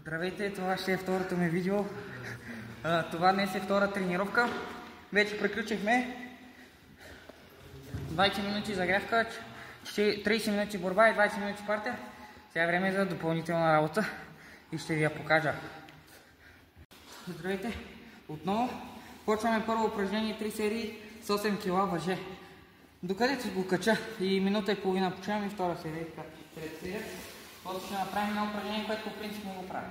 Здравейте, това ще е второто ми видео. Това днес е втора тренировка. Вече приключихме. 20 минути загрявка, 30 минути борба и 20 минути партер. Сега е време за допълнителна работа и ще ви я покажа. Здравейте, отново. Почваме първо упражнение 3 серии с 8 кг въже. Докъде си го кача и минута и половина почваме и втора серия и трета серия. После ще направим едно упражнение, което по принцип го правим.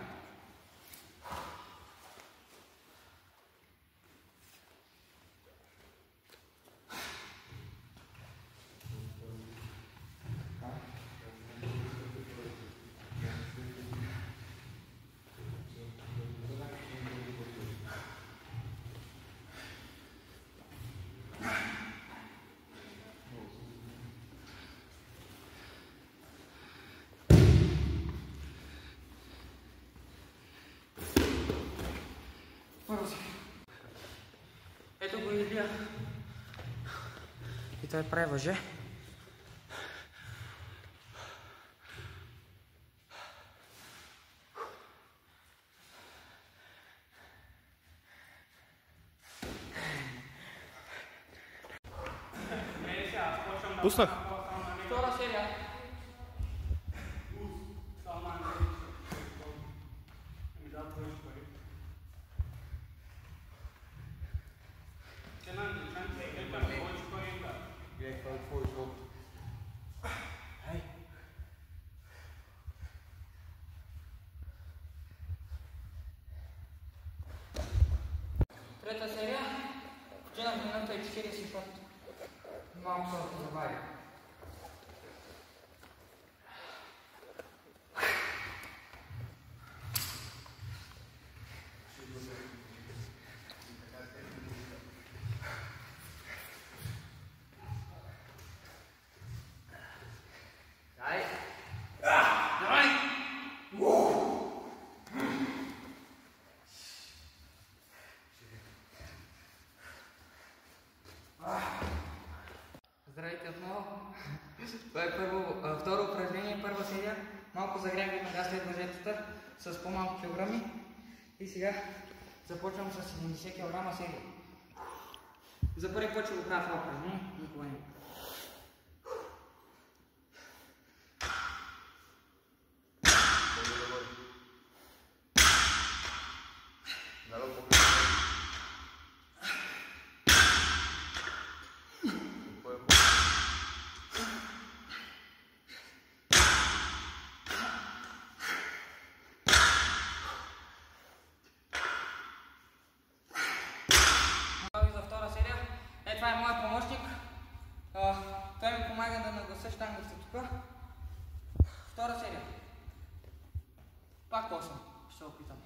Ето го Илия. И той прави въже. Пуснах. Втора серия. Трета серия. Починах минута и 40 път. Малко се забавя. Здравейте отново. Това е второ упражнение, първа серия. Малко загрях веднага след въжетата с по-малко килограми. И сега започвам с 70 кг серия. За първи път ще го правя това упражнение. Никога не. За втора серия. Това е моят помощник. Той ми помага да наглася щангата тук. Втора серия. Пак 8. Ще се опитам.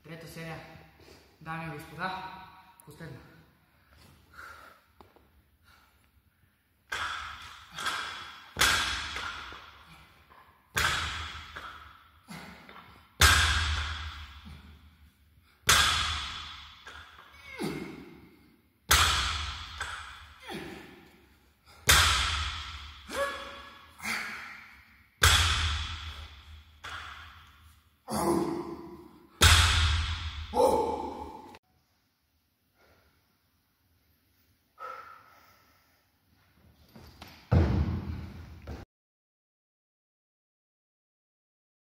Трета серия, дами и господа, последна.